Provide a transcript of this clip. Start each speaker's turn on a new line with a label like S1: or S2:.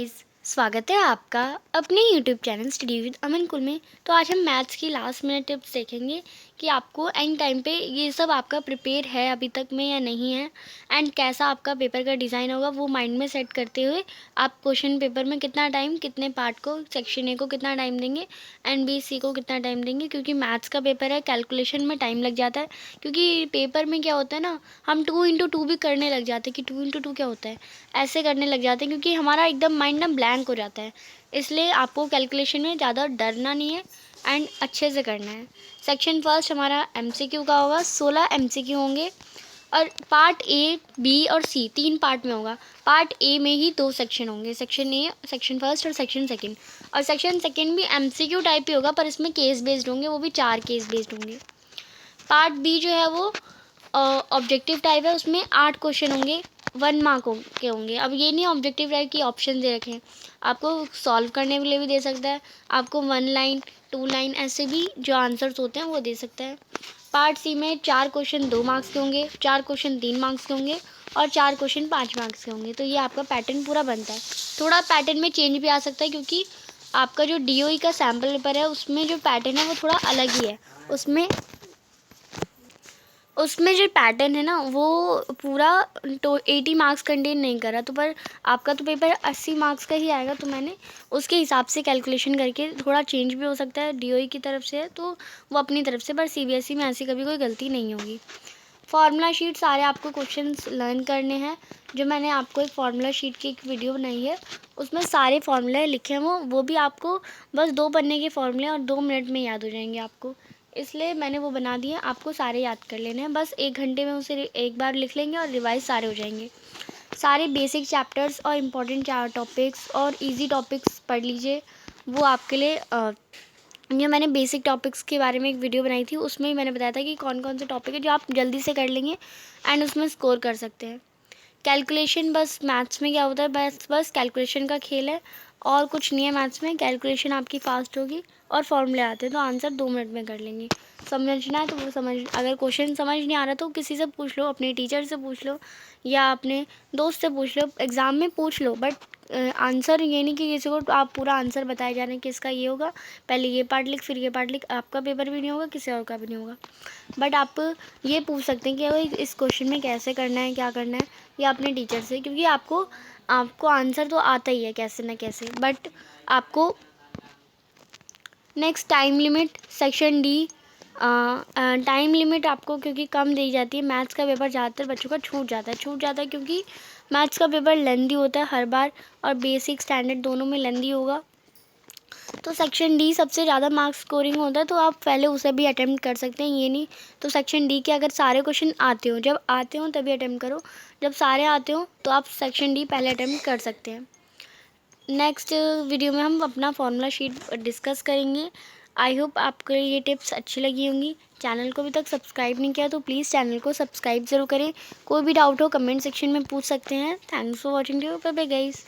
S1: स्वागत है आपका अपने यूट्यूब चैनल स्टडी विद अमन कुल में। तो आज हम मैथ्स की लास्ट मिनट टिप्स देखेंगे कि आपको एंड टाइम पे ये सब आपका प्रिपेयर है अभी तक में या नहीं है, एंड कैसा आपका पेपर का डिज़ाइन होगा वो माइंड में सेट करते हुए आप क्वेश्चन पेपर में कितना टाइम, कितने पार्ट को, सेक्शन ए को कितना टाइम देंगे एंड बी सी को कितना टाइम देंगे। क्योंकि मैथ्स का पेपर है, कैलकुलेशन में टाइम लग जाता है। क्योंकि पेपर में क्या होता है ना, हम 2x2 भी करने लग जाते हैं कि 2x2 क्या होता है, ऐसे करने लग जाते हैं क्योंकि हमारा एकदम माइंड ना ब्लैंक हो जाता है। इसलिए आपको कैलकुलेशन में ज़्यादा डरना नहीं है एंड अच्छे से करना है। सेक्शन फर्स्ट हमारा एमसीक्यू का होगा, 16 एमसीक्यू होंगे और पार्ट ए, बी और सी 3 पार्ट में होगा। पार्ट ए में ही 2 सेक्शन होंगे, सेक्शन ए, सेक्शन फर्स्ट और सेक्शन सेकंड। और सेक्शन सेकंड भी एमसीक्यू टाइप ही होगा पर इसमें केस बेस्ड होंगे, वो भी 4 केस बेस्ड होंगे। पार्ट बी जो है वो ऑब्जेक्टिव टाइप है, उसमें 8 क्वेश्चन होंगे, 1 मार्क के होंगे। अब ये नहीं ऑब्जेक्टिव टाइप की ऑप्शन दे रखे हैं, आपको सॉल्व करने के लिए भी दे सकता है, आपको 1 लाइन 2 लाइन ऐसे भी जो आंसर्स होते हैं वो दे सकता है। पार्ट सी में 4 क्वेश्चन 2 मार्क्स के होंगे, 4 क्वेश्चन 3 मार्क्स के होंगे और 4 क्वेश्चन 5 मार्क्स के होंगे। तो ये आपका पैटर्न पूरा बनता है। थोड़ा पैटर्न में चेंज भी आ सकता है क्योंकि आपका जो डीओई का सैम्पल पेपर है उसमें जो पैटर्न है वो थोड़ा अलग ही है। उसमें जो पैटर्न है ना वो पूरा 80 मार्क्स कंटेन नहीं करा, तो पर आपका तो पेपर 80 मार्क्स का ही आएगा। तो मैंने उसके हिसाब से कैलकुलेशन करके, थोड़ा चेंज भी हो सकता है, डीओई की तरफ से है तो वो अपनी तरफ से, पर सीबीएसई में ऐसी कभी कोई गलती नहीं होगी। फार्मूला शीट सारे आपको क्वेश्चंस लर्न करने हैं। जो मैंने आपको एक फार्मूला शीट की एक वीडियो बनाई है उसमें सारे फार्मूले लिखे हैं, वो भी आपको बस 2 पन्ने के फार्मूले और 2 मिनट में याद हो जाएंगे आपको, इसलिए मैंने वो बना दिए। आपको सारे याद कर लेने हैं, बस 1 घंटे में उसे एक बार लिख लेंगे और रिवाइज सारे हो जाएंगे। सारे बेसिक चैप्टर्स और इम्पोर्टेंट टॉपिक्स और इजी टॉपिक्स पढ़ लीजिए। वो आपके लिए जो मैंने बेसिक टॉपिक्स के बारे में एक वीडियो बनाई थी उसमें ही मैंने बताया था कि कौन कौन से टॉपिक है जो आप जल्दी से कर लेंगे एंड उसमें स्कोर कर सकते हैं। कैलकुलेशन बस मैथ्स में क्या होता है, बस कैलकुलेशन का खेल है और कुछ नहीं है। मैथ्स में कैलकुलेशन आपकी फास्ट होगी और फॉर्मूले आते हैं तो आंसर 2 मिनट में कर लेंगे। समझना है तो वो समझ, अगर क्वेश्चन समझ नहीं आ रहा तो किसी से पूछ लो, अपने टीचर से पूछ लो या अपने दोस्त से पूछ लो, एग्ज़ाम में पूछ लो। बट आंसर ये नहीं कि किसी को आप पूरा आंसर बताए जा रहे हैं कि इसका ये होगा, पहले ये पार्ट लिख फिर ये पार्ट लिख, आपका पेपर भी नहीं होगा, किसी और का भी नहीं होगा। बट आप ये पूछ सकते हैं कि भाई इस क्वेश्चन में कैसे करना है, क्या करना है, या अपने टीचर से, क्योंकि आपको आंसर तो आता ही है कैसे ना कैसे। बट आपको next time limit, section D time limit आपको क्योंकि कम दी जाती है। मैथ्स का पेपर ज़्यादातर बच्चों का छूट जाता है क्योंकि मैथ्स का पेपर लेंदी होता है हर बार और बेसिक स्टैंडर्ड दोनों में लेंदी होगा। तो सेक्शन डी सबसे ज़्यादा मार्क्स स्कोरिंग होता है तो आप पहले उसे भी अटेम्प्ट कर सकते हैं, ये नहीं तो सेक्शन डी के अगर सारे क्वेश्चन आते हो, जब आते हो तभी अटेम्प्ट करो, जब सारे आते हो तो आप सेक्शन डी पहले अटेम्प्ट कर सकते हैं। नेक्स्ट वीडियो में हम अपना फार्मूला शीट डिस्कस करेंगे। आई होप आपको ये टिप्स अच्छी लगी होंगी। चैनल को अभी तक सब्सक्राइब नहीं किया तो प्लीज़ चैनल को सब्सक्राइब ज़रूर करें। कोई भी डाउट हो कमेंट सेक्शन में पूछ सकते हैं। Thanks for watching, bye bye guys.